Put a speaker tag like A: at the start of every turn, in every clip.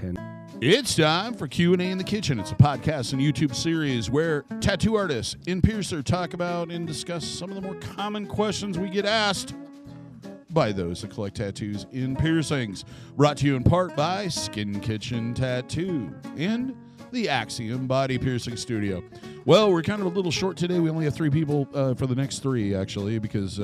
A: 10.
B: It's time for Q&A in the Kitchen. It's a podcast and YouTube series where tattoo artists in Piercer talk about and discuss some of the more common questions we get asked by those that collect tattoos in piercings. Brought to you in part by Skin Kitchen Tattoo and the Axiom Body Piercing Studio. Well, we're kind of a little short today. We only have 3 people for the next 3, actually, because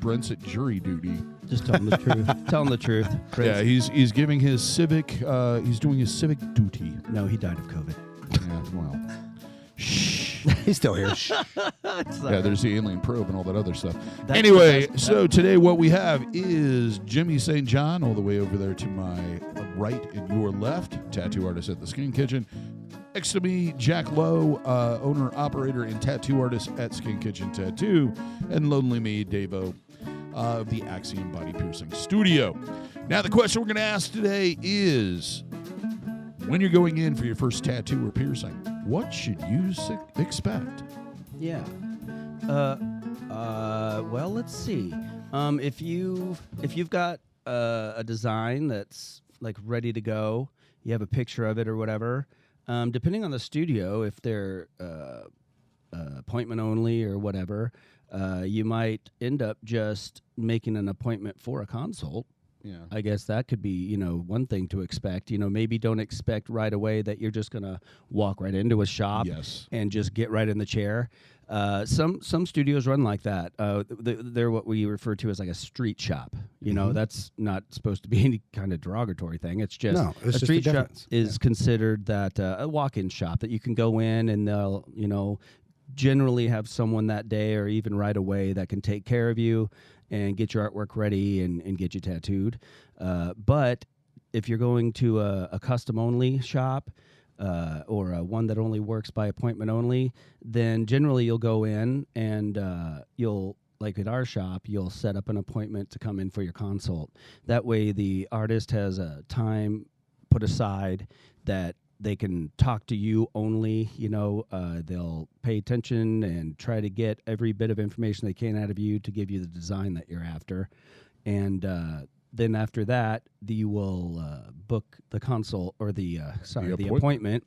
B: Brent's at jury duty.
A: Just tell him the truth. Tell him the truth.
B: Yeah, he's giving his civic, he's doing his civic duty.
A: No, he died of COVID.
B: Yeah, well, shh.
C: He's still here.
B: Yeah, there's the alien probe and all that other stuff. Anyway, so today what we have is Jimmy St. John, all the way over there to my right and your left, tattoo artist at the Skin Kitchen. Next to me, Jack Lowe, owner, operator, and tattoo artist at Skin Kitchen Tattoo, and lonely me, Davo, of the Axiom Body Piercing Studio. Now, the question we're going to ask today is, when you're going in for your first tattoo or piercing, what should you expect?
A: Yeah. Well, let's see. If you've got a design that's like ready to go, you have a picture of it or whatever. Depending on the studio, if they're appointment only or whatever, you might end up just making an appointment for a consult.
B: Yeah,
A: I guess that could be, one thing to expect. Maybe don't expect right away that you're just going to walk right into a shop and just get right in the chair. Some studios run like that. They're what we refer to as like a street shop. That's not supposed to be any kind of derogatory thing. It's just a street shop is considered that a walk-in shop that you can go in and they'll, generally have someone that day or even right away that can take care of you and get your artwork ready and get you tattooed. But if you're going to a custom-only shop or one that only works by appointment only, then generally you'll go in and you'll, like at our shop, you'll set up an appointment to come in for your consult. That way the artist has a time put aside that they can talk to you only, they'll pay attention and try to get every bit of information they can out of you to give you the design that you're after. And then after that, you will book the consult or the appointment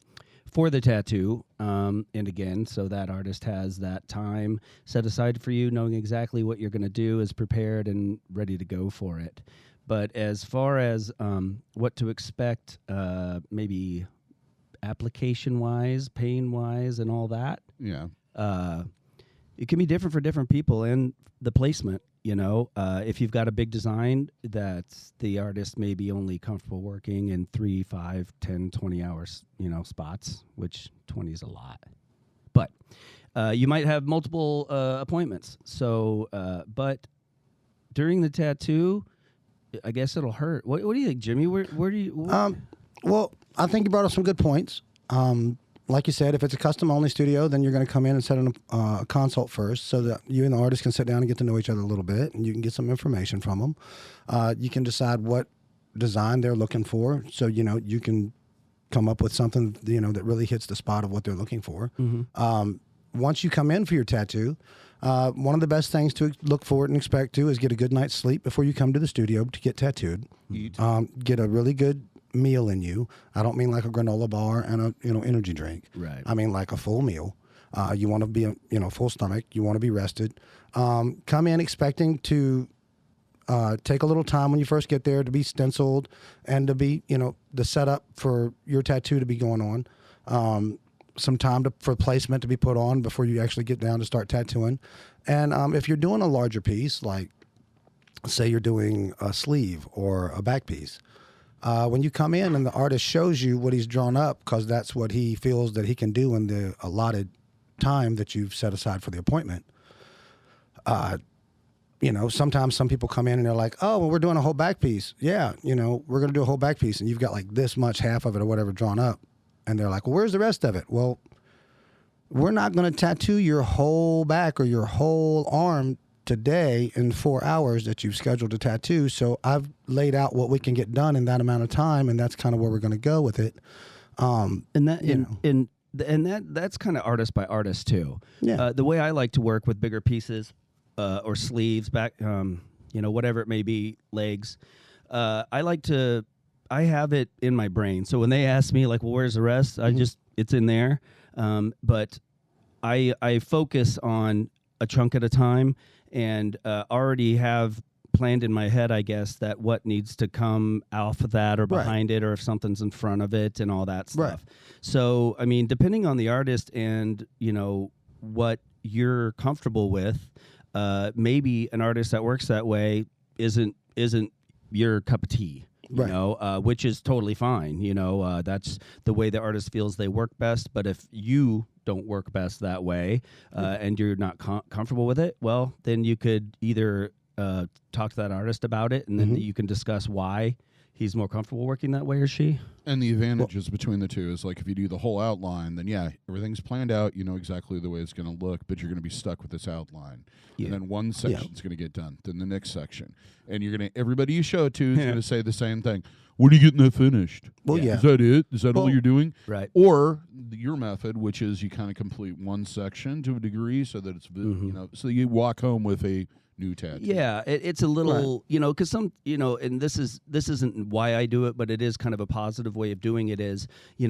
A: for the tattoo. And again, so that artist has that time set aside for you, knowing exactly what you're going to do, is prepared and ready to go for it. But as far as what to expect, maybe application-wise, pain-wise, and all that.
B: Yeah.
A: It can be different for different people, and the placement, if you've got a big design that the artist may be only comfortable working in 3, 5, 10, 20 hours, spots, which 20 is a lot. But you might have multiple appointments. So, but during the tattoo, I guess it'll hurt. What do you think, Jimmy? Where do you...
C: Well, I think you brought up some good points. Like you said, if it's a custom-only studio, then you're going to come in and set a consult first so that you and the artist can sit down and get to know each other a little bit, and you can get some information from them. You can decide what design they're looking for, so, you can come up with something, that really hits the spot of what they're looking for. Mm-hmm. Once you come in for your tattoo, one of the best things to look forward and expect to is get a good night's sleep before you come to the studio to get tattooed. Get a really good meal in you. I don't mean like a granola bar and a energy drink.
A: Right.
C: I mean like a full meal. You want to be full stomach. You want to be rested. Come in expecting to take a little time when you first get there to be stenciled and to be the setup for your tattoo to be going on. Some time for placement to be put on before you actually get down to start tattooing. And if you're doing a larger piece, like say you're doing a sleeve or a back piece, when you come in and the artist shows you what he's drawn up, because that's what he feels that he can do in the allotted time that you've set aside for the appointment. Sometimes some people come in and they're like, oh, well, we're doing a whole back piece. Yeah, we're going to do a whole back piece. And you've got like this much, half of it or whatever drawn up. And they're like, well, where's the rest of it? Well, we're not going to tattoo your whole back or your whole arm today in 4 hours that you've scheduled to tattoo. So I've laid out what we can get done in that amount of time, and that's kind of where we're going to go with it.
A: That's kind of artist by artist too.
C: Yeah.
A: The way I like to work with bigger pieces or sleeves, back, whatever it may be, legs. I like to I have it in my brain. So when they ask me like, well, where's the rest? It's in there. But I focus on a chunk at a time, and already have planned in my head, I guess, that what needs to come off of that or behind it, or if something's in front of it and all that stuff. Right. So, I mean, depending on the artist and, what you're comfortable with, maybe an artist that works that way isn't your cup of tea. Which is totally fine. That's the way the artist feels they work best. But if you don't work best that way, and you're not comfortable with it, well, then you could either talk to that artist about it, and then you can discuss why he's more comfortable working that way, or she.
B: And the advantages between the two is, like, if you do the whole outline, then everything's planned out. You know exactly the way it's going to look, but you're going to be stuck with this outline. Yeah. And then one section's going to get done, then the next section, and everybody you show it to is going to say the same thing. When are you getting that finished?
C: Well,
B: Is that it? Is that all you're doing?
A: Right.
B: Or your method, which is you kind of complete one section to a degree, so that it's so you walk home with a new tattoo.
A: Yeah, it's a little, because and this isn't why I do it, but it is kind of a positive way of doing it. Is,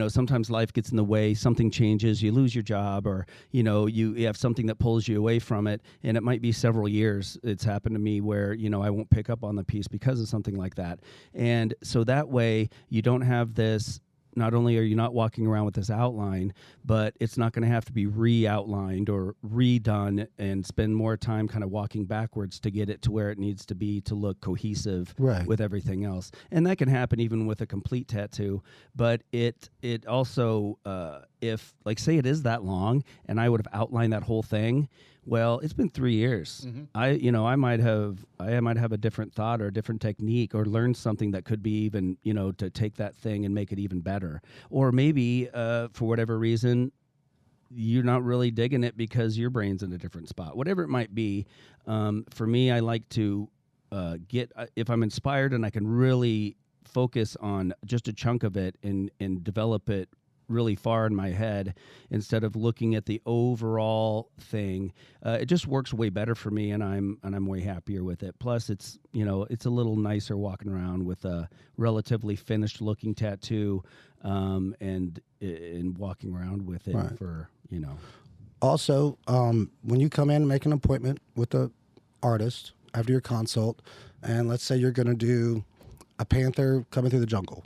A: sometimes life gets in the way, something changes, you lose your job, or you have something that pulls you away from it, and it might be several years. It's happened to me where I won't pick up on the piece because of something like that, and so that way you don't have this. Not only are you not walking around with this outline, but it's not going to have to be re-outlined or redone and spend more time kind of walking backwards to get it to where it needs to be to look cohesive with everything else. And that can happen even with a complete tattoo. But it also, if, like, say it is that long and I would have outlined that whole thing, well, it's been 3 years. Mm-hmm. I might have a different thought or a different technique, or learn something that could be even, to take that thing and make it even better. Or maybe for whatever reason, you're not really digging it because your brain's in a different spot. Whatever it might be, for me, I like to if I'm inspired and I can really focus on just a chunk of it and develop it really far in my head instead of looking at the overall thing. It just works way better for me, and I'm way happier with it. Plus, it's it's a little nicer walking around with a relatively finished looking tattoo, and walking around with it for
C: Also, when you come in and make an appointment with the artist after your consult, and let's say you're going to do a panther coming through the jungle,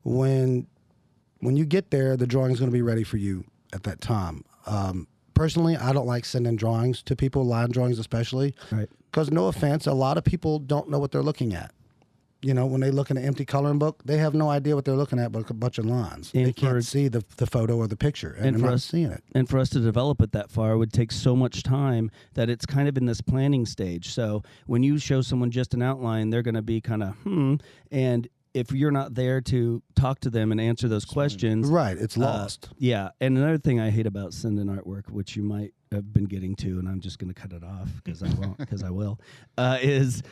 C: when you get there, the drawing is going to be ready for you at that time. Personally, I don't like sending drawings to people, line drawings especially, because no offense, a lot of people don't know what they're looking at. When they look in an empty coloring book, they have no idea what they're looking at but a bunch of lines. And they can't see the photo or the picture, and they're not seeing it.
A: And for us to develop it that far would take so much time that it's kind of in this planning stage. So when you show someone just an outline, they're going to be kind of, and if you're not there to talk to them and answer those questions,
C: it's lost.
A: Yeah, and another thing I hate about sending artwork, which you might have been getting to, and I'm just going to cut it off because I won't, because I will, is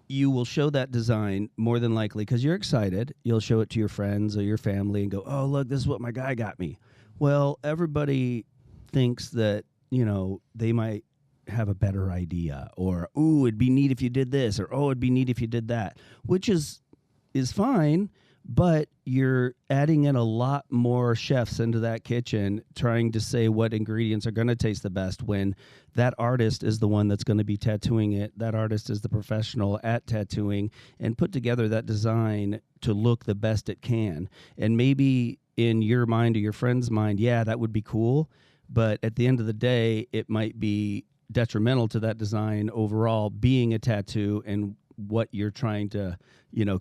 A: you will show that design more than likely because you're excited. You'll show it to your friends or your family and go, "Oh, look, this is what my guy got me." Well, everybody thinks that they might have a better idea, or ooh, it'd be neat if you did this, or oh, it'd be neat if you did that, which is fine, but you're adding in a lot more chefs into that kitchen trying to say what ingredients are going to taste the best when that artist is the one that's going to be tattooing it. That artist is the professional at tattooing and put together that design to look the best it can. And maybe in your mind or your friend's mind, yeah, that would be cool, but at the end of the day, it might be detrimental to that design overall being a tattoo and what you're trying to,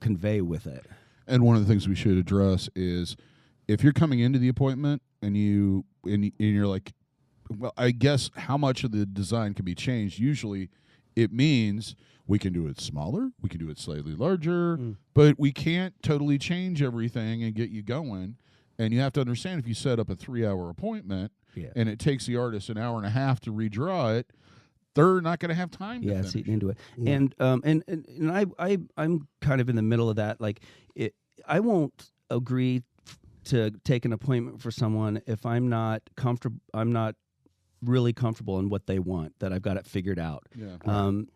A: convey with it.
B: And one of the things we should address is if you're coming into the appointment and you're like, well, I guess how much of the design can be changed? Usually it means we can do it smaller, we can do it slightly larger, but we can't totally change everything and get you going. And you have to understand, if you set up a 3-hour appointment and it takes the artist an hour and a half to redraw it, they're not going to have time to finish.
A: Eating into it. Yeah. And I'm kind of in the middle of that. Like, I won't agree to take an appointment for someone if I'm not comfortable. I'm not really comfortable in what they want, that I've got it figured out.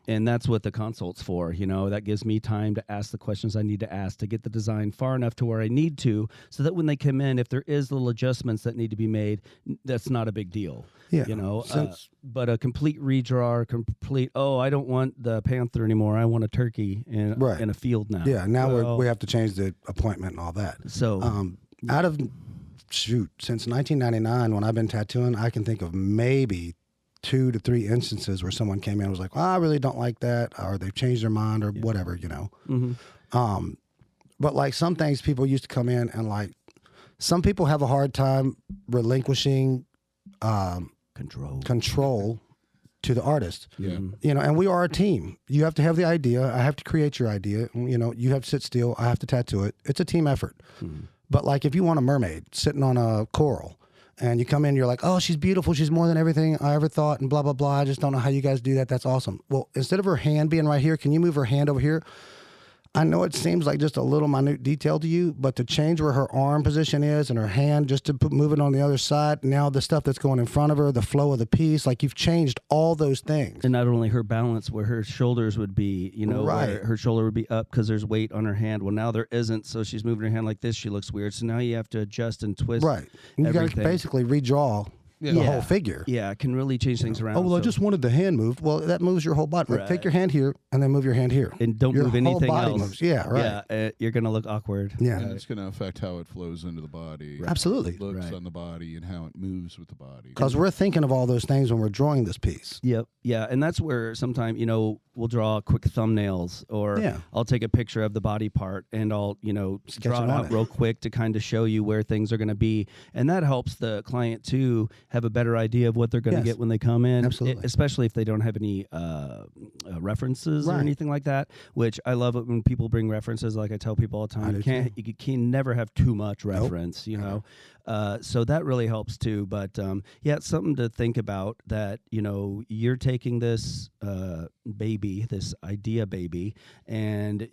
A: And that's what the consult's for. That gives me time to ask the questions I need to ask to get the design far enough to where I need to, so that when they come in, if there is little adjustments that need to be made, that's not a big deal. But a complete redraw, I don't want the panther anymore, I want a turkey in a field now.
C: Yeah, now we have to change the appointment and all that.
A: So
C: since 1999, when I've been tattooing, I can think of maybe 2 to 3 instances where someone came in and was like, I really don't like that, or they've changed their mind, or whatever, But like some things, people used to come in and like, some people have a hard time relinquishing control to the artist. And we are a team. You have to have the idea. I have to create your idea. You have to sit still. I have to tattoo it. It's a team effort. But like if you want a mermaid sitting on a coral and you come in, you're like, oh, she's beautiful. She's more than everything I ever thought, and blah, blah, blah. I just don't know how you guys do that. That's awesome. Well, instead of her hand being right here, can you move her hand over here? I know it seems like just a little minute detail to you, but to change where her arm position is and her hand, just to move it on the other side, now the stuff that's going in front of her, the flow of the piece, like you've changed all those things.
A: And not only her balance, where her shoulders would be, where her shoulder would be up because there's weight on her hand. Well, now there isn't, so she's moving her hand like this. She looks weird. So now you have to adjust and twist.
C: Right. You got to basically redraw the whole figure.
A: Yeah, it can really change things around.
C: Oh, well, I just wanted the hand moved. Well, that moves your whole body. Right. Take your hand here and then move your hand here.
A: And don't move anything else.
C: Moves. Yeah, right.
A: Yeah, you're going to look awkward.
C: Yeah.
B: It's going to affect how it flows into the body.
C: Right. Absolutely.
B: Looks on the body and how it moves with the body.
C: Because we're thinking of all those things when we're drawing this piece.
A: Yep. Yeah, and that's where sometimes, we'll draw quick thumbnails, or I'll take a picture of the body part and I'll, draw it out real quick to kind of show you where things are going to be. And that helps the client, too, have a better idea of what they're going to get when they come in.
C: Absolutely.
A: Especially if they don't have any references or anything like that, which I love it when people bring references. Like I tell people all the time, you can never have too much reference, so that really helps too. But it's something to think about, that you're taking this baby, this idea baby, and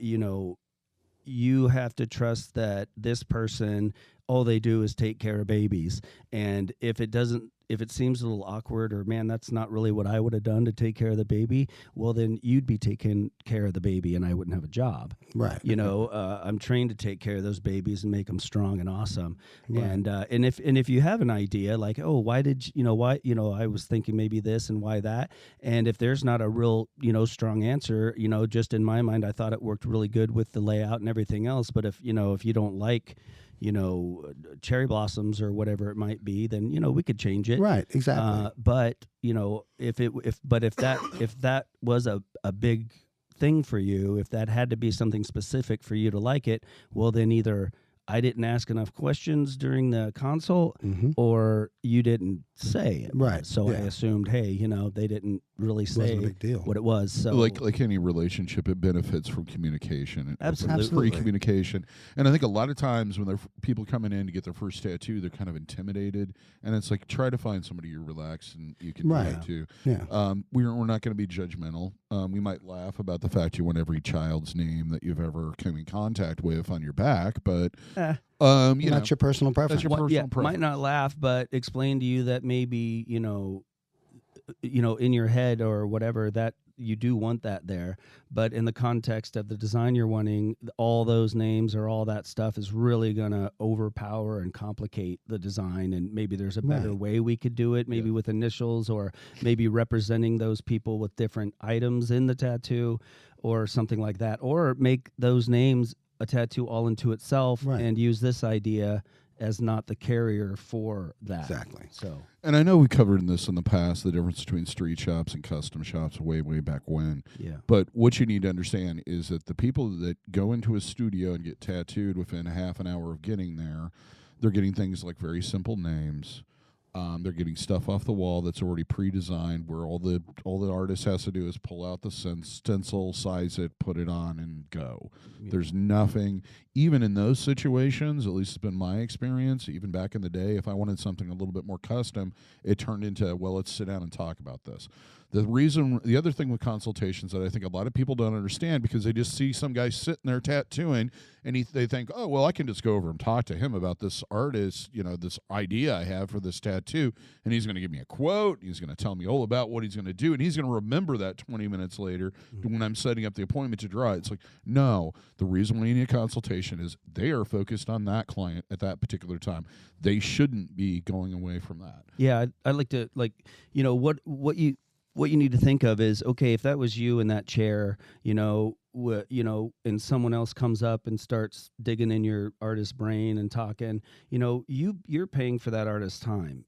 A: you have to trust that this person, all they do is take care of babies. And if it seems a little awkward, or man, that's not really what I would have done to take care of the baby, well, then you'd be taking care of the baby and I wouldn't have a job.
C: Right.
A: I'm trained to take care of those babies and make them strong and awesome.
C: Right.
A: And if you have an idea like, oh, why did I was thinking maybe this and why that, and if there's not a real strong answer, just in my mind, I thought it worked really good with the layout and everything else. But if you don't like cherry blossoms or whatever it might be, then we could change it.
C: Right, exactly.
A: But if that was a big thing for you, if that had to be something specific for you to like it, well, then either I didn't ask enough questions during the consult, or you didn't say it.
C: Right.
A: So I assumed, hey, they didn't really say what it was. So
B: like any relationship, it benefits from communication.
A: Absolutely.
B: Free communication. And I think a lot of times when people coming in to get their first tattoo, they're kind of intimidated. And it's like, try to find somebody you're relaxed and you can do that too.
C: Yeah.
B: We're not going to be judgmental. We might laugh about the fact you want every child's name that you've ever come in contact with on your back, but
C: that's your personal preference.
B: That's your personal preference.
A: Might not laugh, but explain to you that maybe in your head or whatever, that you do want that there, but in the context of the design you're wanting, all those names or all that stuff is really going to overpower and complicate the design. And maybe there's a better way we could do it, maybe with initials, or maybe representing those people with different items in the tattoo or something like that, or make those names a tattoo all into itself and use this idea as not the carrier for that.
C: Exactly.
A: So,
B: and I know we covered this in the past, the difference between street shops and custom shops way back when.
A: Yeah.
B: But what you need to understand is that the people that go into a studio and get tattooed within a half an hour of getting there, they're getting things like very simple names. They're getting stuff off the wall that's already pre-designed, where all the artist has to do is pull out the stencil, size it, put it on, and go. Yeah. There's nothing, even in those situations, at least it's been my experience, even back in the day, if I wanted something a little bit more custom, it turned into, well, let's sit down and talk about this. The other thing with consultations that I think a lot of people don't understand, because they just see some guy sitting there tattooing, and they think, oh, well, I can just go over and talk to him about this artist, this idea I have for this tattoo, and he's going to give me a quote, he's going to tell me all about what he's going to do, and he's going to remember that 20 minutes later when I'm setting up the appointment to draw it. It's like, no, the reason we need a consultation is they are focused on that client at that particular time. They shouldn't be going away from that.
A: Yeah, I'd like to, what you need to think of is, okay, if that was you in that chair, and someone else comes up and starts digging in your artist's brain and talking, you're paying for that artist's time,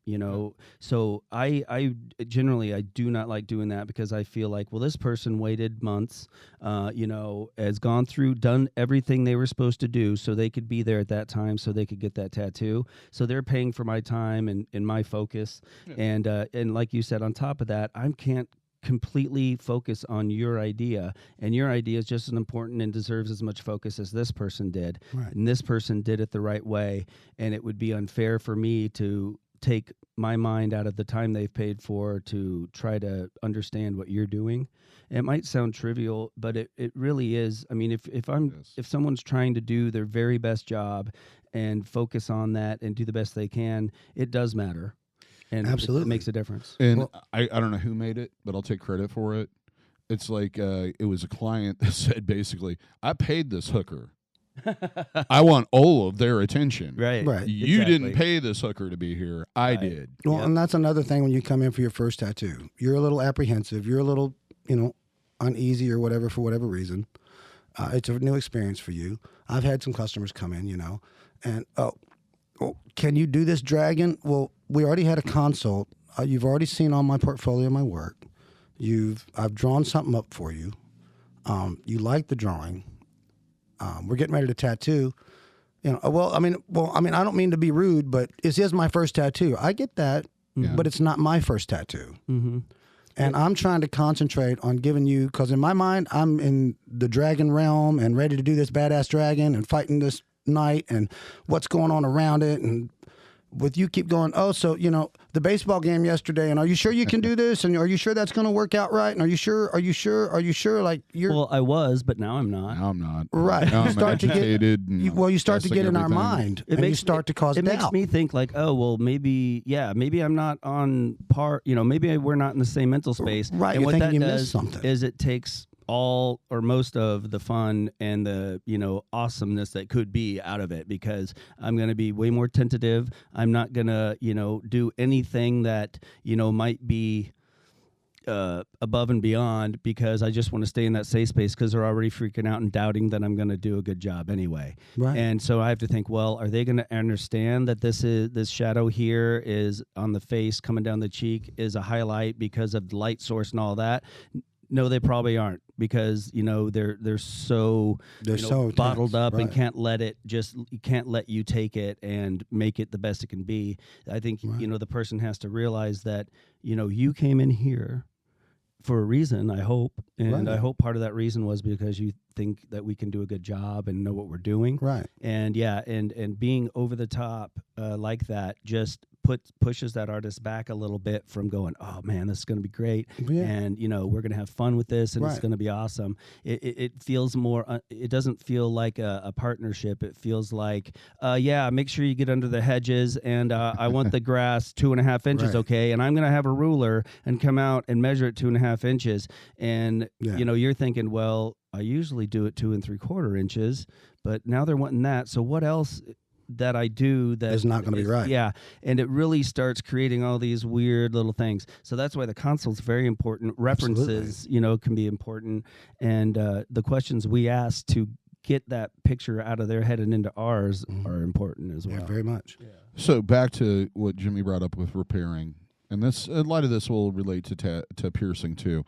A: So I generally, I do not like doing that, because I feel like, well, this person waited months, has gone through, done everything they were supposed to do so they could be there at that time so they could get that tattoo. So they're paying for my time and my focus. Yeah. And like you said, on top of that, I can't completely focus on your idea, and your idea is just as important and deserves as much focus as this person did. Right. And this person did it the right way, and it would be unfair for me to take my mind out of the time they've paid for to try to understand what you're doing. It might sound trivial, but it really is. I mean, if someone's trying to do their very best job and focus on that and do the best they can, it does matter. And absolutely, it makes a difference.
B: And I don't know who made it, but I'll take credit for it. It's like it was a client that said, basically, I paid this hooker. I want all of their attention.
A: Right.
B: You exactly. didn't pay this hooker to be here. I did.
C: Well, and that's another thing when you come in for your first tattoo. You're a little apprehensive. You're a little, uneasy or whatever for whatever reason. It's a new experience for you. I've had some customers come in, and, can you do this dragon? Well, we already had a consult. You've already seen all my portfolio, my work. I've drawn something up for you. You like the drawing. We're getting ready to tattoo. I don't mean to be rude, but this is my first tattoo. I get that, but it's not my first tattoo. Mm-hmm. And I'm trying to concentrate on giving you, because in my mind, I'm in the dragon realm and ready to do this badass dragon and fighting this night and what's going on around it. And with you keep going, the baseball game yesterday, and are you sure you can do this? And are you sure that's going to work out right? And are you sure? Like you're.
A: Well, I was, but now I'm not.
B: Now I'm not.
C: Right.
B: Now you start to get.
C: You start to get in our mind, and you start to cause doubt.
A: It makes me think like, oh, well, maybe I'm not on par. Maybe we're not in the same mental space.
C: Right.
A: And
C: you're
A: what
C: thinking
A: that
C: you
A: does
C: missed something.
A: is it takes all or most of the fun and the awesomeness that could be out of it, because I'm going to be way more tentative. I'm not going to do anything that might be above and beyond, because I just want to stay in that safe space, because they're already freaking out and doubting that I'm going to do a good job anyway.
C: Right.
A: And so I have to think, well, are they going to understand that this shadow here is on the face coming down the cheek is a highlight because of the light source and all that? No, they probably aren't, because they're so bottled
C: tense,
A: up,
C: right.
A: and can't let you take it and make it the best it can be. I think right. The person has to realize that you came in here for a reason, I hope, and right. I hope part of that reason was because you think that we can do a good job and know what we're doing.
C: Right.
A: And and being over the top like that just pushes that artist back a little bit from going, oh man, this is going to be great, and we're going to have fun with this, and it's going to be awesome. It feels more. It doesn't feel like a partnership. It feels like, make sure you get under the hedges, and I want the grass 2.5 inches, okay, and I'm going to have a ruler and come out and measure it 2.5 inches, and you're thinking, well, I usually do it 2 3/4 inches, but now they're wanting that. So what else that I do that
C: is not going to be right?
A: Yeah, and it really starts creating all these weird little things. So that's why the consult's very important. References, can be important, and the questions we ask to get that picture out of their head and into ours are important as well.
C: Yeah, very much.
A: Yeah.
B: So back to what Jimmy brought up with repairing, and this a lot of this will relate to piercing too.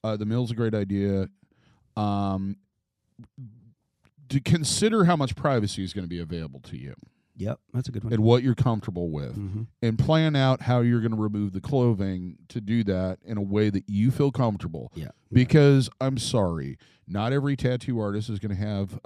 B: The mill's a great idea. To consider how much privacy is going to be available to you.
A: Yep, that's a good one.
B: And what you're comfortable with. Mm-hmm. And plan out how you're going to remove the clothing to do that in a way that you feel comfortable.
A: Yeah.
B: Because I'm sorry, not every tattoo artist is going to have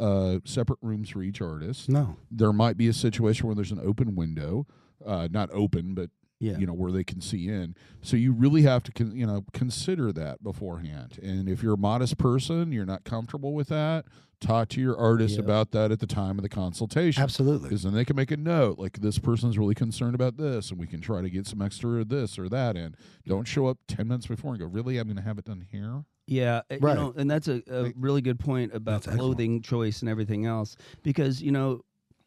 B: separate rooms for each artist.
C: No.
B: There might be a situation where there's an open window. Not open, but where they can see in. So you really have to, consider that beforehand. And if you're a modest person, you're not comfortable with that, talk to your artist about that at the time of the consultation.
C: Absolutely.
B: Because then they can make a note, like, this person's really concerned about this, and we can try to get some extra of this or that in. Don't show up 10 minutes before and go, really, I'm going to have it done here?
A: Yeah,
C: right.
A: And that's a really good point about clothing choice and everything else. Because,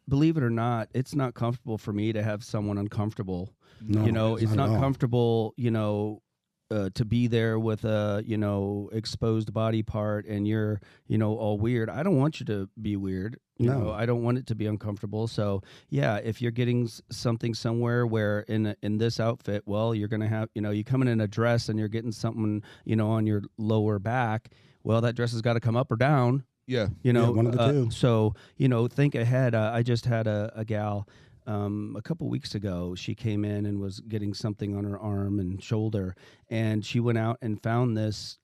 A: believe it or not, it's not comfortable for me to have someone uncomfortable.
C: No,
A: it's not comfortable, to be there with a, exposed body part and you're, all weird. I don't want you to be weird. I don't want it to be uncomfortable. So, yeah, if you're getting something somewhere where in this outfit, well, you're going to have, you come in a dress and you're getting something, on your lower back. Well, that dress has got to come up or down.
B: Yeah.
C: One of the two.
A: So, think ahead. I just had a gal a couple weeks ago. She came in and was getting something on her arm and shoulder, and she went out and found this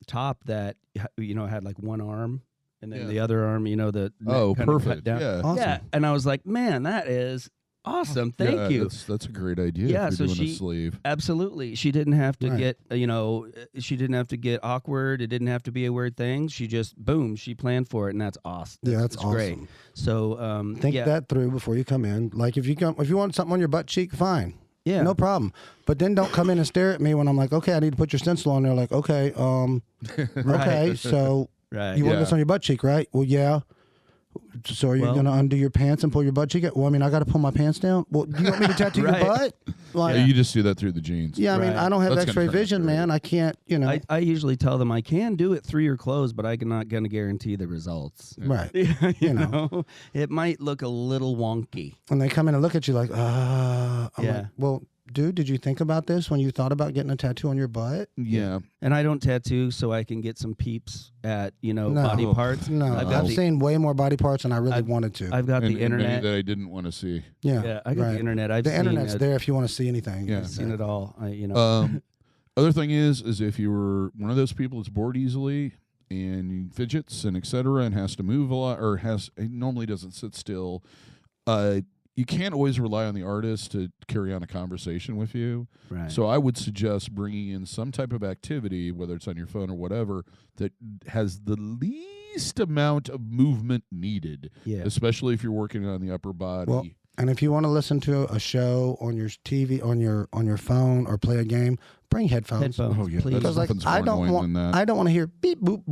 A: top that had like one arm and then the other arm, the neck kinda
B: perfect.
A: cut down.
B: Yeah.
C: Awesome.
A: Yeah, and I was like, man, that is awesome. Thank you.
B: That's a great idea.
A: Yeah,
B: if you're
A: so
B: doing a sleeve.
A: Absolutely. She didn't have to get, she didn't have to get awkward. It didn't have to be a weird thing. She just, boom, she planned for it, and that's awesome.
C: That's awesome.
A: Great. So
C: think that through before you come in. Like if you want something on your butt cheek, fine.
A: Yeah.
C: No problem. But then don't come in and stare at me when I'm like, okay, I need to put your stencil on there. Like, okay, okay, so you want this on your butt cheek, right? Well, yeah. So are you going to undo your pants and pull your butt cheek out? Well, I mean, I got to pull my pants down. Well, do you want me to tattoo your butt? Like,
B: you just do that through the jeans.
C: Yeah, I mean, I don't have X-ray vision, man. I can't,
A: I usually tell them I can do it through your clothes, but I'm not going to guarantee the results.
C: Right.
A: you know, it might look a little wonky.
C: And they come in and look at you like, I'm like, well, dude, did you think about this when you thought about getting a tattoo on your butt?
B: Yeah.
A: And I don't tattoo so I can get some peeps at, body parts.
C: No, I've seen way more body parts than I really wanted to.
A: I've got the internet.
B: That I didn't want to see.
C: Yeah,
A: I got the internet.
C: The internet's there if you want to see anything.
B: Yeah.
A: I've seen it all.
B: Other thing is if you were one of those people that's bored easily and fidgets and et cetera and has to move a lot or normally doesn't sit still, you can't always rely on the artist to carry on a conversation with you.
A: Right.
B: So I would suggest bringing in some type of activity, whether it's on your phone or whatever, that has the least amount of movement needed, especially if you're working on the upper body.
C: Well, and if you want to listen to a show on your TV, on your phone, or play a game, bring headphones.
B: Oh yeah,
A: please.
B: because
C: I don't want to hear beep boop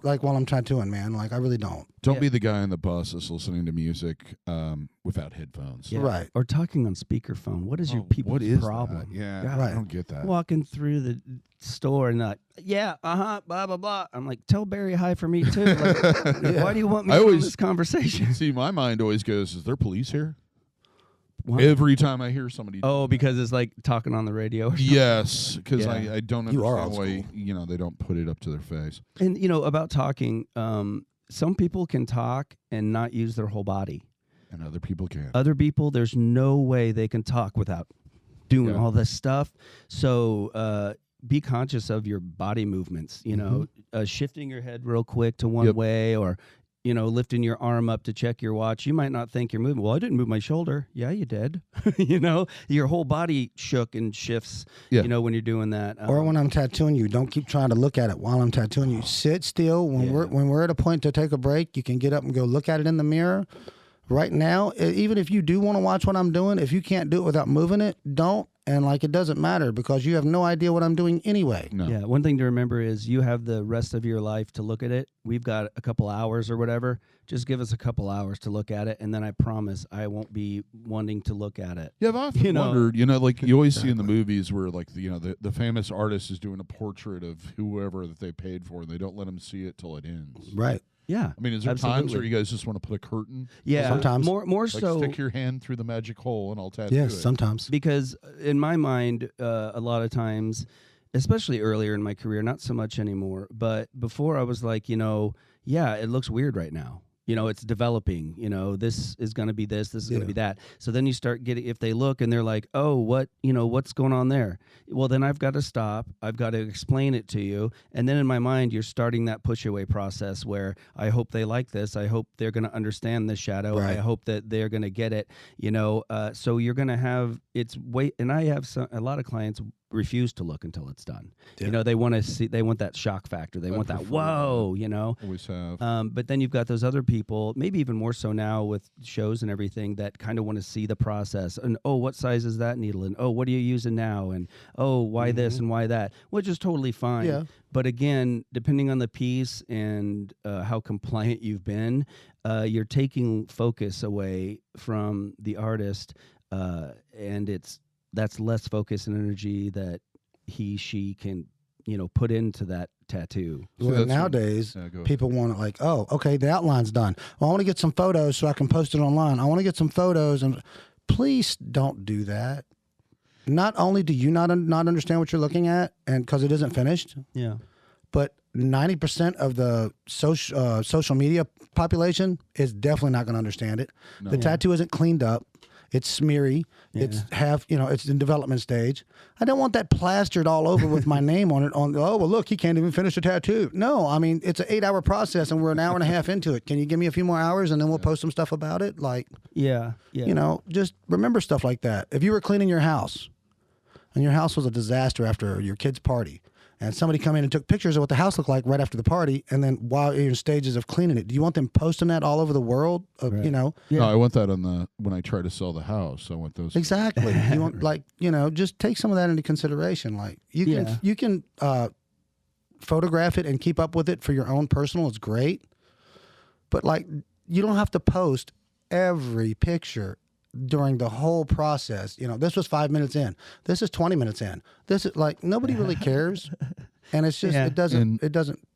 C: like while I'm tattooing, man. Like I really don't.
B: Don't be the guy on the bus that's listening to music without headphones.
A: Yeah.
C: Right.
A: Or talking on speakerphone. What is your people's problem?
B: That? Yeah,
A: God.
B: I don't get that.
A: Walking through the store and like, blah, blah, blah. I'm like, tell Barry hi for me too. Like, why do you want me to have this conversation?
B: See, my mind always goes, is there police here? What? Every time I hear somebody
A: because it's like talking on the radio or something.
B: Yes, because I don't understand why they don't put it up to their face.
A: And about talking, some people can talk and not use their whole body.
B: And other people can.
A: Other people, there's no way they can talk without doing all this stuff. So be conscious of your body movements, shifting your head real quick to one way or, lifting your arm up to check your watch. You might not think you're moving. Well, I didn't move my shoulder. Yeah, you did. Your whole body shook and shifts, when you're doing that.
C: Or when I'm tattooing you, don't keep trying to look at it while I'm tattooing you. Sit still. When we're at a point to take a break, you can get up and go look at it in the mirror. Right now, even if you do want to watch what I'm doing, if you can't do it without moving it, don't. And it doesn't matter because you have no idea what I'm doing anyway.
B: No.
A: Yeah, one thing to remember is you have the rest of your life to look at it. We've got a couple hours or whatever. Just give us a couple hours to look at it, and then I promise I won't be wanting to look at it.
B: Yeah, I've often wondered, like you always see in the movies where the famous artist is doing a portrait of whoever that they paid for, and they don't let them see it till it ends.
C: Right.
A: Yeah.
B: I mean, is there times where you guys just want to put a curtain?
A: Yeah.
C: Sometimes.
A: More so.
B: Stick your hand through the magic hole and I'll tattoo it.
C: Yes, sometimes.
A: Because in my mind, a lot of times, especially earlier in my career, not so much anymore, but before I was like, it looks weird right now. it's developing. This is going to be this is going to be that. So then you start getting, if they look and they're like, oh, what's going on there? Well, then I've got to stop. I've got to explain it to you. And then in my mind, you're starting that push away process where I hope they like this. I hope they're going to understand the shadow. Right. I hope that they're going to get it, so you're going to have, and I have a lot of clients refuse to look until it's done. Yeah. They want to see, they want that shock factor. They want that, whoa,
B: Always have.
A: But then you've got those other people, maybe even more so now with shows and everything, that kind of want to see the process. And, oh, what size is that needle? And, oh, what are you using now? And, oh, why this and why that? Which is totally fine. Yeah. But again, depending on the piece and how compliant you've been, you're taking focus away from the artist, and that's less focus and energy that she can, put into that tattoo.
C: Well, nowadays, people want to like, oh, okay, the outline's done. Well, I want to get some photos so I can post it online. I want to get some photos, and please don't do that. Not only do you not understand what you're looking at, and because it isn't finished, but 90% of the social media population is definitely not going to understand it. No. The tattoo isn't cleaned up. It's smeary. Yeah. It's in development stage. I don't want that plastered all over with my name on it. Oh, well, look, he can't even finish a tattoo. No, I mean, it's an 8-hour process, and we're an hour and a half into it. Can you give me a few more hours, and then we'll post some stuff about it? Like, just remember stuff like that. If you were cleaning your house, and your house was a disaster after your kid's party, and somebody come in and took pictures of what the house looked like right after the party, and then while you're in stages of cleaning it, do you want them posting that all over the world?
B: Right. No, I want that when I try to sell the house. I want those.
C: Exactly. You want just take some of that into consideration. Like you can photograph it and keep up with it for your own personal. It's great, but you don't have to post every picture during the whole process. This was 5 minutes in. This is 20 minutes in. This is nobody really cares, and it's just it doesn't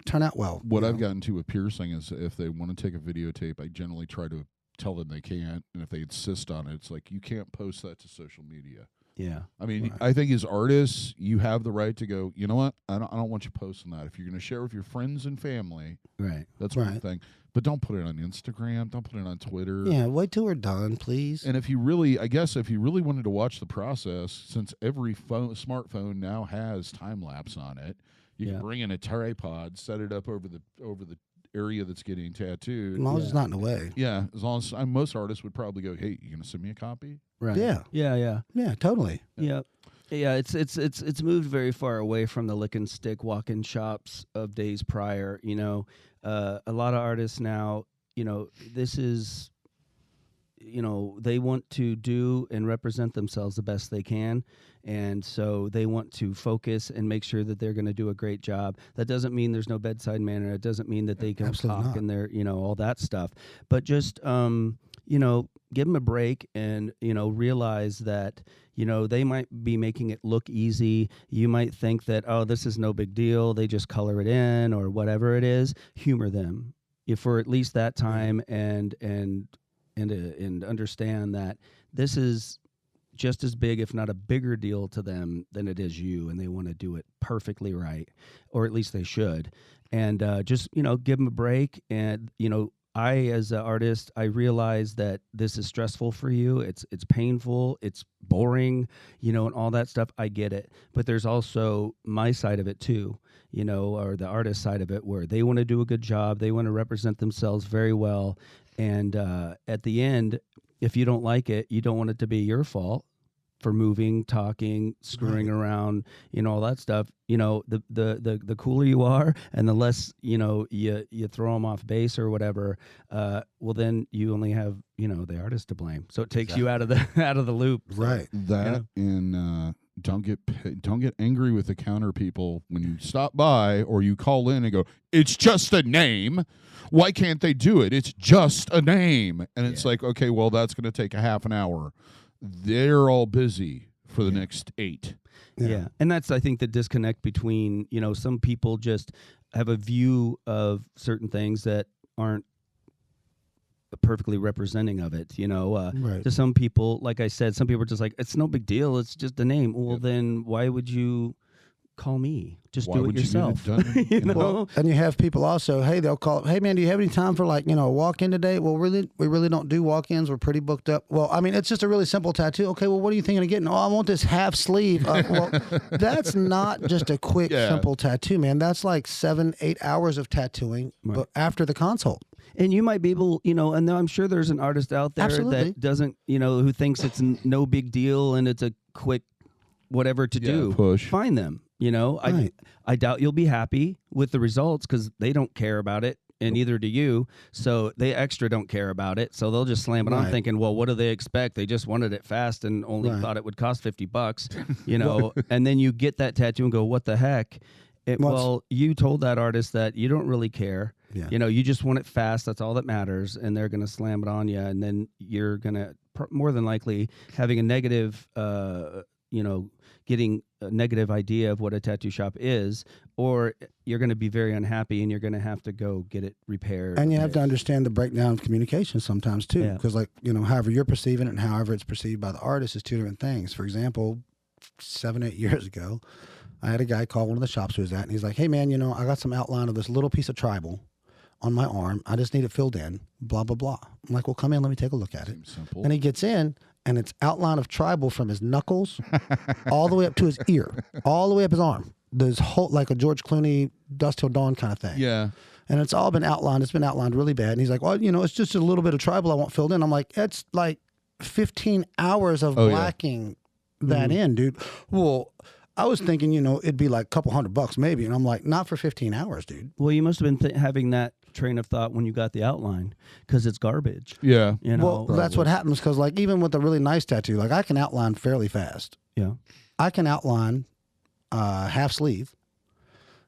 C: turn out well.
B: What I've gotten to with piercing is if they want to take a videotape, I generally try to tell them they can't, and if they insist on it, it's like, you can't post that to social media.
A: Yeah,
B: I mean, I think as artists, you have the right to go, you know what? I don't want you posting that. If you're going to share with your friends and family,
A: right?
B: That's one thing. But don't put it on Instagram. Don't put it on Twitter.
C: Yeah, wait till we're done, please.
B: And if you really wanted to watch the process, since every smartphone now has time lapse on it, you can bring in a tripod, set it up over the area that's getting tattooed.
C: As long as it's not in the way.
B: Yeah, as long as most artists would probably go, hey, you gonna send me a copy?
A: Right.
C: Yeah.
A: Yeah,
C: totally.
A: Yeah. Yeah, it's moved very far away from the lick and stick walk-in shops of days prior. A lot of artists now, this is, they want to do and represent themselves the best they can, and so they want to focus and make sure that they're going to do a great job. That doesn't mean there's no bedside manner. It doesn't mean that they can talk and they're, all that stuff. But just, give them a break and, realize that, they might be making it look easy. You might think that, oh, this is no big deal. They just color it in or whatever it is. Humor them for at least that time and understand that this is just as big, if not a bigger deal to them than it is you, and they want to do it perfectly right, or at least they should. And just, give them a break. And, I, as an artist, I realize that this is stressful for you. It's painful. It's boring, and all that stuff. I get it. But there's also my side of it too, or the artist side of it, where they want to do a good job. They want to represent themselves very well. And at the end, if you don't like it, you don't want it to be your fault for moving, talking, screwing around, all that stuff. The cooler you are and the less, you throw them off base or whatever, well, then you only have, the artist to blame. So it takes you out of the loop.
C: Right.
B: That and don't get angry with the counter people when you stop by or you call in and go, it's just a name. Why can't they do it? It's just a name. And it's like, okay, well, that's going to take a half an hour. They're all busy for the next 8.
A: Yeah. And that's, I think, the disconnect between, some people just have a view of certain things that aren't perfectly representing of it, right. To some people, like I said, some people are just like, it's no big deal. It's just a name. Well, then why would you call me. Just
B: Why
A: do it
B: would
A: yourself.
B: You, get it done,
A: you know?
C: Well, and you have people also, hey, they'll call, hey, man, do you have any time for like, a walk-in today? Well, we really don't do walk-ins. We're pretty booked up. Well, I mean, it's just a really simple tattoo. Okay, well, what are you thinking of getting? Oh, I want this half sleeve. Well, that's not just a quick, simple tattoo, man. That's like 7-8 hours of tattooing but after the consult.
A: And you might be able, and I'm sure there's an artist out there that doesn't, who thinks it's no big deal and it's a quick whatever to do.
B: Push.
A: Find them.
C: Right.
A: I doubt you'll be happy with the results because they don't care about it, and neither do you. So they extra don't care about it. So they'll just slam it on, thinking, well, what do they expect? They just wanted it fast and only thought it would cost $50, And then you get that tattoo and go, what the heck? Well, you told that artist that you don't really care. Yeah. You just want it fast. That's all that matters. And they're going to slam it on you. And then you're going to, more than likely, having a negative, getting a negative idea of what a tattoo shop is, or you're going to be very unhappy and you're going to have to go get it repaired.
C: And you have to understand the breakdown of communication sometimes too, because however you're perceiving it and however it's perceived by the artist is two different things. For example, 7-8 years ago, I had a guy call one of the shops we was at, and he's like, hey man, I got some outline of this little piece of tribal on my arm. I just need it filled in, blah, blah, blah. I'm like, well, come in, let me take a look at it.
B: Simple.
C: And he gets in, and it's outline of tribal from his knuckles all the way up to his ear, all the way up his arm. There's whole, like a George Clooney, Dust Till Dawn kind of thing.
B: Yeah.
C: And it's all been outlined. It's been outlined really bad. And he's like, well, it's just a little bit of tribal I want filled in. I'm like, it's like 15 hours of blacking that in, dude. Well, I was thinking, it'd be like a couple $100 maybe. And I'm like, not for 15 hours, dude.
A: Well, you must have been having that train of thought when you got the outline because it's garbage.
B: Yeah.
C: Well, that's what happens because like even with a really nice tattoo, like I can outline fairly fast.
A: Yeah.
C: I can outline half sleeve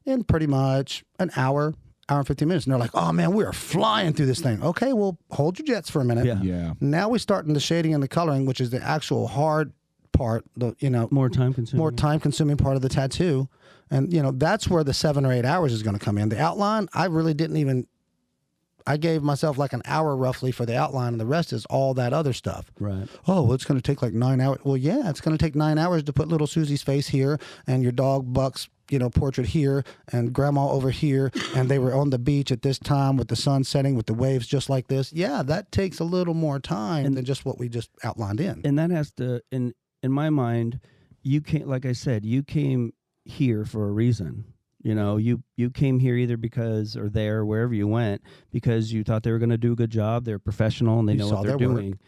C: in pretty much an hour and 15 minutes. And they're like, oh man, we are flying through this thing. Okay, well, hold your jets for a minute.
B: Yeah.
C: Now we start in the shading and the coloring, which is the actual hard part,
A: more time
C: consuming part of the tattoo. And that's where the 7 or 8 hours is going to come in. The outline, I really didn't even, I gave myself like an hour roughly for the outline, and the rest is all that other stuff.
A: Right.
C: Oh, well, it's going to take like 9 hours. Well, yeah, it's going to take 9 hours to put little Susie's face here and your dog Buck's portrait here and grandma over here, and they were on the beach at this time with the sun setting with the waves just like this. Yeah, that takes a little more time than just what we just outlined in.
A: And that has to, in my mind, you came, like I said, you came here for a reason. You came here either because, or there, wherever you went, because you thought they were going to do a good job. They're professional and they know what they're doing.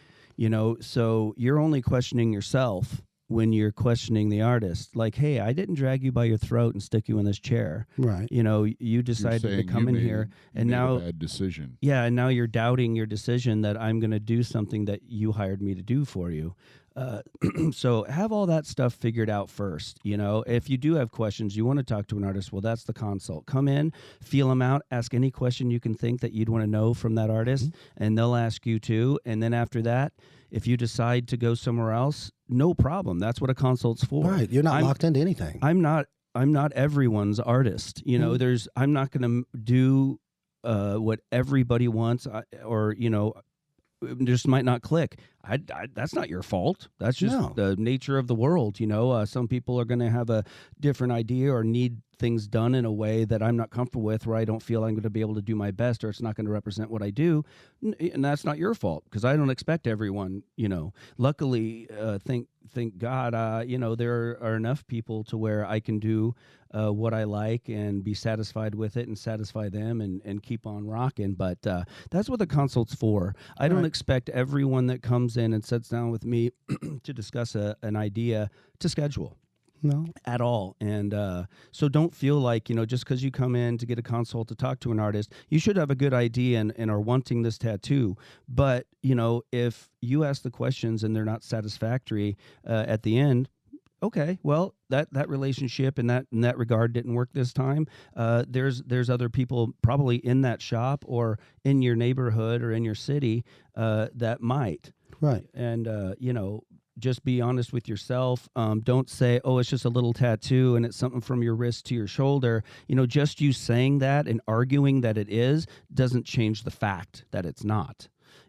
A: So you're only questioning yourself when you're questioning the artist. Like, hey, I didn't drag you by your throat and stick you in this chair.
C: Right.
A: You decided to come in here, and now
B: a bad decision.
A: Yeah, and now you're doubting your decision that I'm going to do something that you hired me to do for you. So have all that stuff figured out first. If you do have questions, you want to talk to an artist, well, that's the consult. Come in, feel them out, ask any question you can think that you'd want to know from that artist, and they'll ask you too. And then after that, if you decide to go somewhere else, no problem. That's what a consult's for.
C: Right. You're not locked into anything.
A: I'm not everyone's artist. I'm not going to do what everybody wants, or just might not click. That's not your fault. That's just the nature of the world. Some people are going to have a different idea or need things done in a way that I'm not comfortable with, where I don't feel I'm going to be able to do my best, or it's not going to represent what I do. And that's not your fault, because I don't expect everyone, luckily, thank God, there are enough people to where I can do what I like and be satisfied with it and satisfy them and keep on rocking. But that's what the consult's for. I don't expect everyone that comes in and sits down with me to discuss an idea to schedule.
C: No.
A: At all. And so don't feel like, just because you come in to get a consult to talk to an artist, you should have a good idea and are wanting this tattoo. But, if you ask the questions and they're not satisfactory at the end, okay, well, that relationship in that regard didn't work this time. There's other people probably in that shop or in your neighborhood or in your city that might.
C: Right.
A: And, just be honest with yourself. Don't say, oh, it's just a little tattoo and it's something from your wrist to your shoulder. Just you saying that and arguing that it is doesn't change the fact that it's not.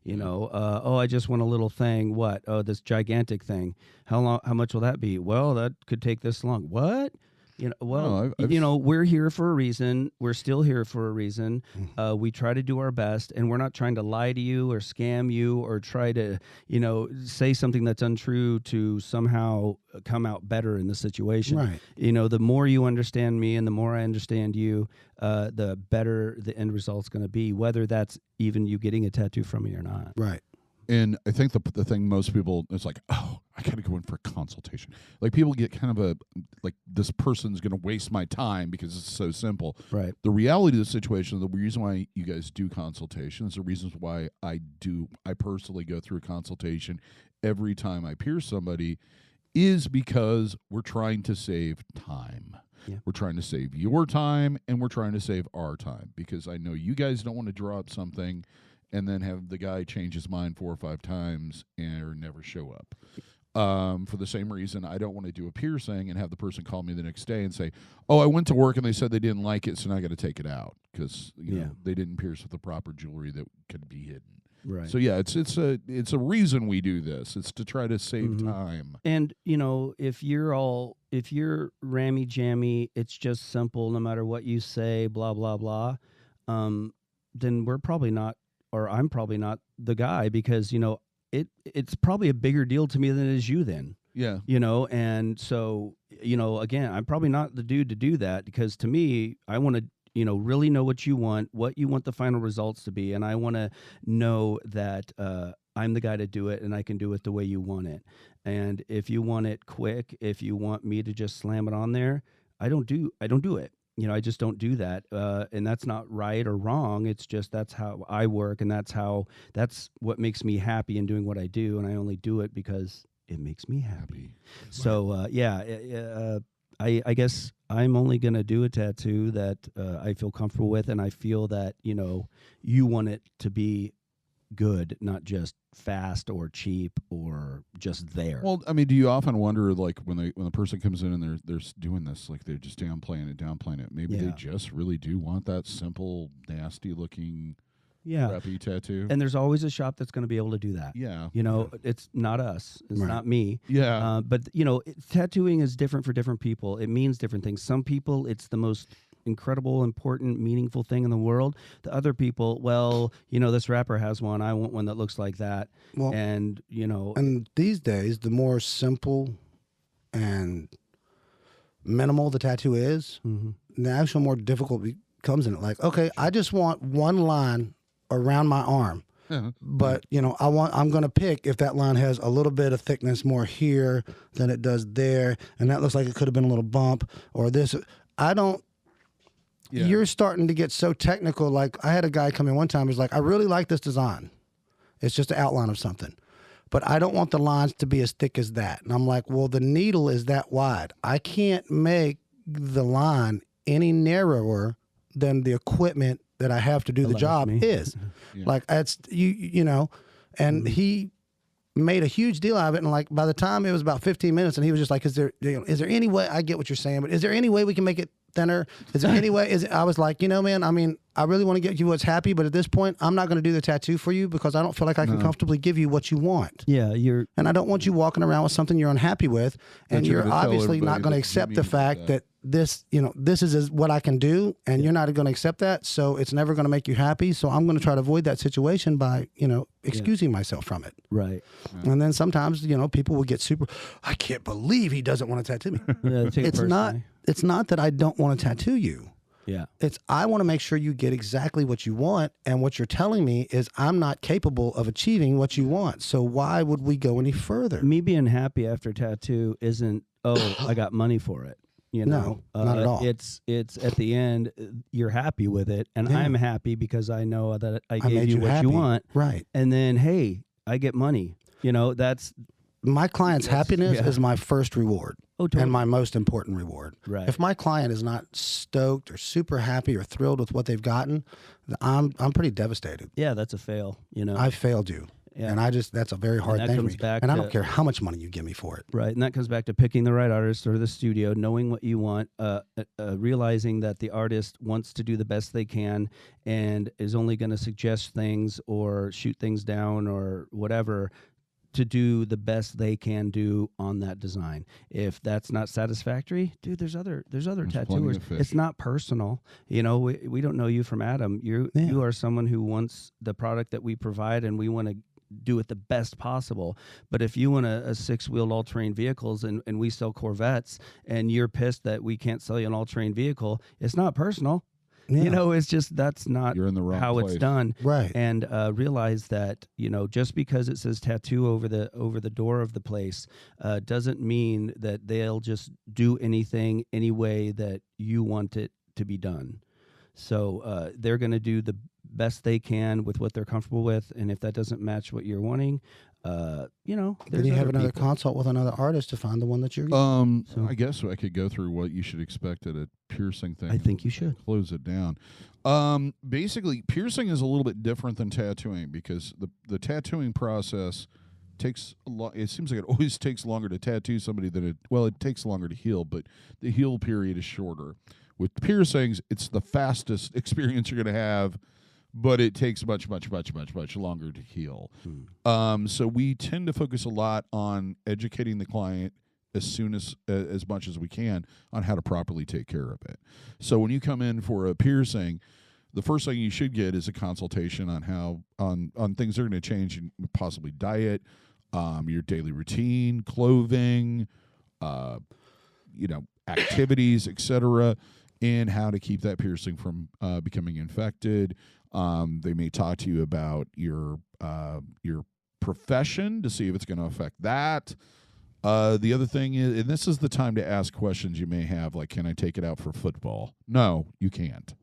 A: Oh, I just want a little thing. What? Oh, this gigantic thing. How much will that be? Well, that could take this long. What? We're here for a reason. We're still here for a reason. We try to do our best, and we're not trying to lie to you or scam you or try to, say something that's untrue to somehow come out better in the situation.
C: Right.
A: The more you understand me and the more I understand you, the better the end result's going to be, whether that's even you getting a tattoo from me or not.
C: Right.
B: And I think the thing most people, it's like, oh, I got to go in for a consultation. Like people get kind of this person's going to waste my time because it's so simple.
A: Right.
B: The reality of the situation, the reason why you guys do consultations, the reasons why I personally go through a consultation every time I pierce somebody is because we're trying to save time. Yeah. We're trying to save your time and we're trying to save our time because I know you guys don't want to draw up something and then have the guy change his mind 4 or 5 times or never show up. For the same reason, I don't want to do a piercing and have the person call me the next day and say, oh, I went to work and they said they didn't like it, so now I got to take it out because they didn't pierce with the proper jewelry that could be hidden.
A: Right.
B: So yeah, it's a reason we do this. It's to try to save time.
A: And if you're rammy jammy, it's just simple. No matter what you say, blah blah blah. Then we're probably not, or I'm probably not the guy because it's probably a bigger deal to me than it is you. Then and so again, I'm probably not the dude to do that because to me, I want to. Really know what you want the final results to be. And I want to know that I'm the guy to do it and I can do it the way you want it. And if you want it quick, if you want me to just slam it on there, I don't do it. I just don't do that. And that's not right or wrong. It's just that's how I work. And that's what makes me happy in doing what I do. And I only do it because it makes me happy. So, I guess I'm only going to do a tattoo that I feel comfortable with, and I feel that, you want it to be good, not just fast or cheap or just there.
B: Well, I mean, do you often wonder, like, when the person comes in and they're doing this, like, they're just downplaying it, maybe they just really do want that simple, nasty-looking crappy tattoo?
A: And there's always a shop that's going to be able to do that.
B: Yeah.
A: It's not us. It's not me.
B: Yeah.
A: But, tattooing is different for different people. It means different things. Some people, it's the most incredible, important, meaningful thing in the world. The other people, this rapper has one. I want one that looks like that. Well, and,
C: And these days, the more simple and minimal the tattoo is, the actual more difficult becomes in it. Like, okay, I just want one line around my arm. But I'm going to pick if that line has a little bit of thickness more here than it does there, and that looks like it could have been a little bump or this. I don't. Yeah. You're starting to get so technical. Like I had a guy come in one time. He's like, I really like this design. It's just an outline of something, but I don't want the lines to be as thick as that. And I'm like, well, the needle is that wide. I can't make the line any narrower than the equipment that I have to do the job is. Like that's and he made a huge deal out of it. And like by the time it was about 15 minutes, and he was just like, is there any way? I get what you're saying, but is there any way we can make it thinner? Is there any way? I was like, man, I mean, I really want to get you what's happy, but at this point, I'm not going to do the tattoo for you because I don't feel like I can comfortably give you what you want.
A: Yeah,
C: and I don't want you walking around with something you're unhappy with, and you're obviously not going to accept the fact that this is what I can do, and you're not going to accept that, so it's never going to make you happy. So I'm going to try to avoid that situation by, excusing myself from it.
A: Right.
C: Yeah. And then sometimes, people will get super, I can't believe he doesn't want to tattoo me. It's not that I don't want to tattoo you.
A: Yeah.
C: It's I want to make sure you get exactly what you want, and what you're telling me is I'm not capable of achieving what you want. So why would we go any further?
A: Me being happy after tattoo isn't, I got money for it.
C: No, not at all.
A: It's at the end, you're happy with it, and I'm happy because I know that I gave you what you want.
C: Right.
A: And then, hey, I get money. That's
C: my client's happiness is my first reward.
A: Oh, totally.
C: And my most important reward.
A: Right.
C: If my client is not stoked or super happy or thrilled with what they've gotten, I'm pretty devastated.
A: Yeah, that's a fail.
C: I failed you. Yeah. And that's a very hard thing for me. And I don't care how much money you give me for it.
A: Right. And that comes back to picking the right artist or the studio, knowing what you want, realizing that the artist wants to do the best they can and is only going to suggest things or shoot things down or whatever to do the best they can do on that design. If that's not satisfactory, dude, there's other tattooers. It's not personal. You know, we don't know you from Adam. You are someone who wants the product that we provide, and we want to do it the best possible. But if you want a 6-wheeled all-terrain vehicles and we sell Corvettes, and you're pissed that we can't sell you an all-terrain vehicle, it's not personal. Yeah. You know, it's just that's not
B: You're in the wrong
A: how
B: place.
A: It's done.
C: Right.
A: And realize that, you know, just because it says tattoo over the door of the place doesn't mean that they'll just do anything any way that you want it to be done. So they're going to do the best they can with what they're comfortable with, and if that doesn't match what you're wanting, you know,
C: then you have another consult with another artist to find the one that you're
B: getting. I guess I could go through what you should expect at a piercing thing.
A: I think you should
B: close it down. Basically, piercing is a little bit different than tattooing because the tattooing process takes a lot. It seems like it always takes longer to tattoo somebody than it takes longer to heal, but the heal period is shorter. With piercings, it's the fastest experience you're going to have, but it takes much longer to heal. So we tend to focus a lot on educating the client as much as we can on how to properly take care of it. So when you come in for a piercing, the first thing you should get is a consultation on how on things that are going to change, possibly diet, your daily routine, clothing, activities, etc., and how to keep that piercing from becoming infected. They may talk to you about your profession to see if it's going to affect that. The other thing is, and this is the time to ask questions you may have, like, can I take it out for football? No, you can't.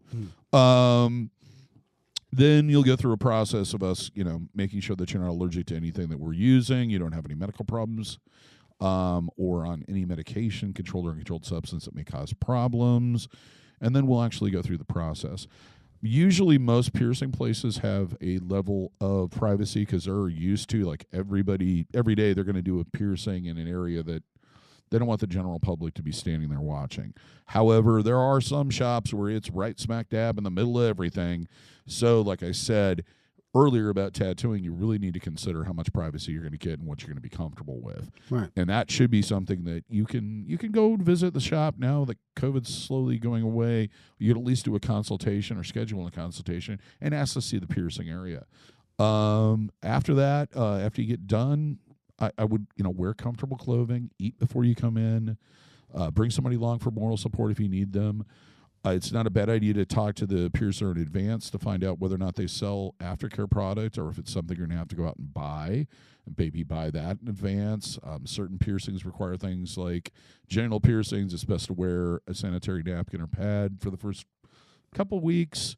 B: Then you'll go through a process of us, making sure that you're not allergic to anything that we're using, you don't have any medical problems, or on any medication, controlled or uncontrolled substance that may cause problems. And then we'll actually go through the process. Usually most piercing places have a level of privacy because they're used to, like, every day they're going to do a piercing in an area that they don't want the general public to be standing there watching. However, there are some shops where it's right smack dab in the middle of everything. So, like I said earlier about tattooing, you really need to consider how much privacy you're going to get and what you're going to be comfortable with.
C: Right.
B: And that should be something that you can go visit the shop now that COVID's slowly going away. You could at least do a consultation or schedule a consultation and ask to see the piercing area. After that, after you get done, I would wear comfortable clothing, eat before you come in, bring somebody along for moral support if you need them. It's not a bad idea to talk to the piercer in advance to find out whether or not they sell aftercare product or if it's something you're going to have to go out and buy, and maybe buy that in advance. Certain piercings require things like genital piercings. It's best to wear a sanitary napkin or pad for the first couple weeks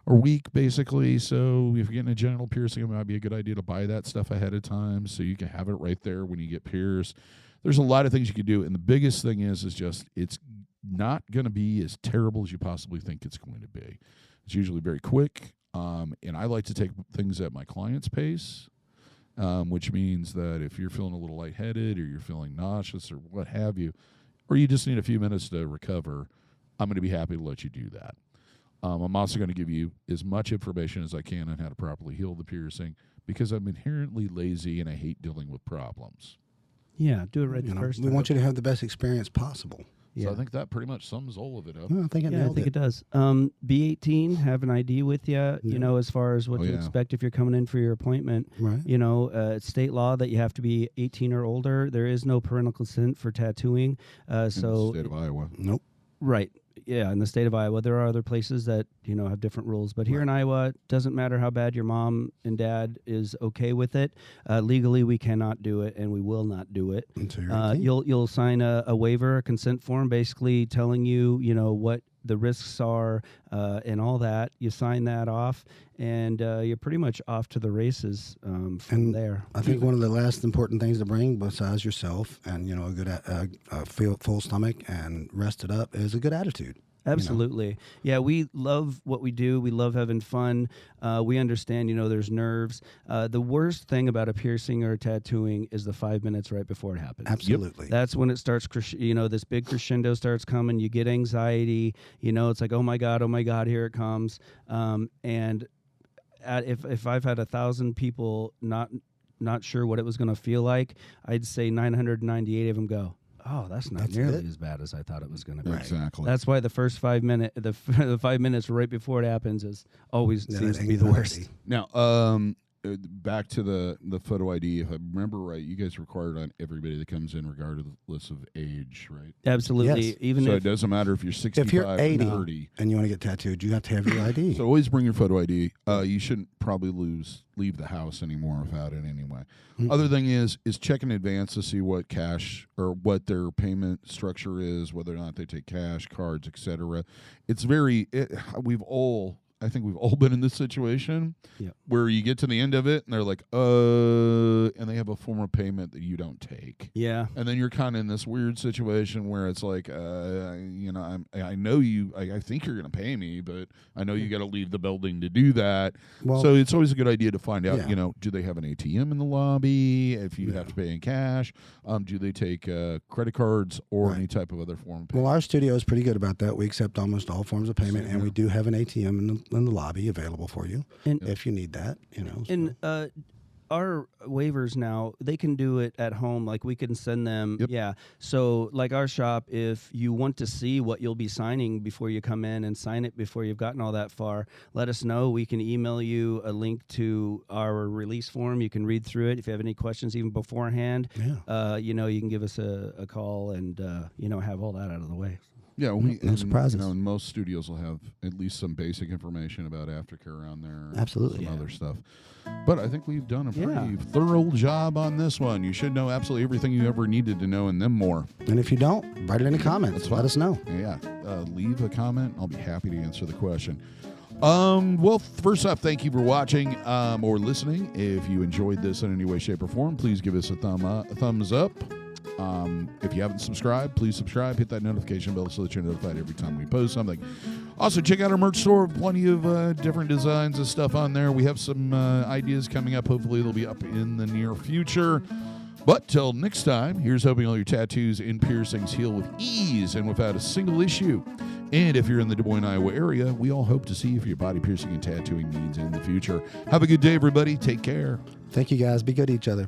B: or week, basically. So if you're getting a genital piercing, it might be a good idea to buy that stuff ahead of time so you can have it right there when you get pierced. There's a lot of things you can do, and the biggest thing is just it's not going to be as terrible as you possibly think it's going to be. It's usually very quick, and I like to take things at my client's pace, which means that if you're feeling a little lightheaded or you're feeling nauseous or what have you, or you just need a few minutes to recover, I'm going to be happy to let you do that. I'm also going to give you as much information as I can on how to properly heal the piercing because I'm inherently lazy and I hate dealing with problems.
A: Yeah, do it right the first time.
C: We want you to have the best experience possible.
B: Yeah. So I think that pretty much sums all of it up.
C: I think
A: it does. B18, have an ID with you, as far as what to expect if you're coming in for your appointment.
C: Right.
A: It's state law that you have to be 18 or older. There is no parental consent for tattooing.
B: In the state of Iowa.
C: Nope.
A: Right. Yeah, in the state of Iowa. There are other places that, have different rules. But here in Iowa, it doesn't matter how bad your mom and dad is okay with it. Legally, we cannot do it, and we will not do it. You'll sign a waiver, a consent form, basically telling you, what the risks are and all that. You sign that off, and you're pretty much off to the races from there.
C: I think one of the last important things to bring, besides yourself and a good full stomach and rested up, is a good attitude.
A: Absolutely. Yeah, we love what we do. We love having fun. We understand, there's nerves. The worst thing about a piercing or a tattooing is the 5 minutes right before it happens.
C: Absolutely.
A: Yep. That's when it starts, this big crescendo starts coming. You get anxiety. It's like, oh my God, here it comes. And if I've had 1,000 people not not sure what it was going to feel like, I'd say 998 of them go, oh, that's not nearly as bad as I thought it was going to be.
B: Exactly.
A: That's why the first 5 minutes, the 5 minutes right before it happens is always seems to be the worst.
B: Now, back to the photo ID. If I remember right, you guys require it on everybody that comes in, regardless of age, right?
A: Absolutely.
C: Yes.
A: Even
B: so
A: if
B: it doesn't matter if you're 65
C: if you're 80
B: or 30.
C: and you want to get tattooed, you have to have your ID.
B: So always bring your photo ID. You shouldn't probably leave the house anymore without it anyway. Mm-hmm. Other thing is check in advance to see what cash or what their payment structure is, whether or not they take cash, cards, etc. It's I think we've all been in this situation where you get to the end of it and they're like, and they have a form of payment that you don't take.
A: Yeah.
B: And then you're kind of in this weird situation where it's like, I know you, I think you're going to pay me, but I know you got to leave the building to do that. Well, so it's always a good idea to find out, do they have an ATM in the lobby? If you have to pay in cash, do they take credit cards or any type of other form of payment?
C: Well, our studio is pretty good about that. We accept almost all forms of payment, and we do have an ATM in the lobby available for you if you need that.
A: And our waivers now, they can do it at home. Like we can send them. Yep. Yeah. So like our shop, if you want to see what you'll be signing before you come in and sign it before you've gotten all that far, let us know. We can email you a link to our release form. You can read through it. If you have any questions even beforehand, you can give us a call and, have all that out of the way.
B: Yeah,
C: no surprises.
B: And most studios will have at least some basic information about aftercare around there.
C: Absolutely.
B: Some other stuff. But I think we've done a pretty thorough job on this one. You should know absolutely everything you ever needed to know and then more.
C: And if you don't, write it in the comments. Let us know.
B: Yeah. Leave a comment. I'll be happy to answer the question. Well, first off, thank you for watching or listening. If you enjoyed this in any way, shape, or form, please give us a thumbs up. If you haven't subscribed, please subscribe. Hit that notification bell so that you're notified every time we post something. Also, check out our merch store. Plenty of different designs and stuff on there. We have some ideas coming up. Hopefully, they'll be up in the near future. But till next time, here's hoping all your tattoos and piercings heal with ease and without a single issue. And if you're in the Des Moines, Iowa area, we all hope to see you for your body piercing and tattooing needs in the future. Have a good day, everybody. Take care.
C: Thank you, guys. Be good to each other.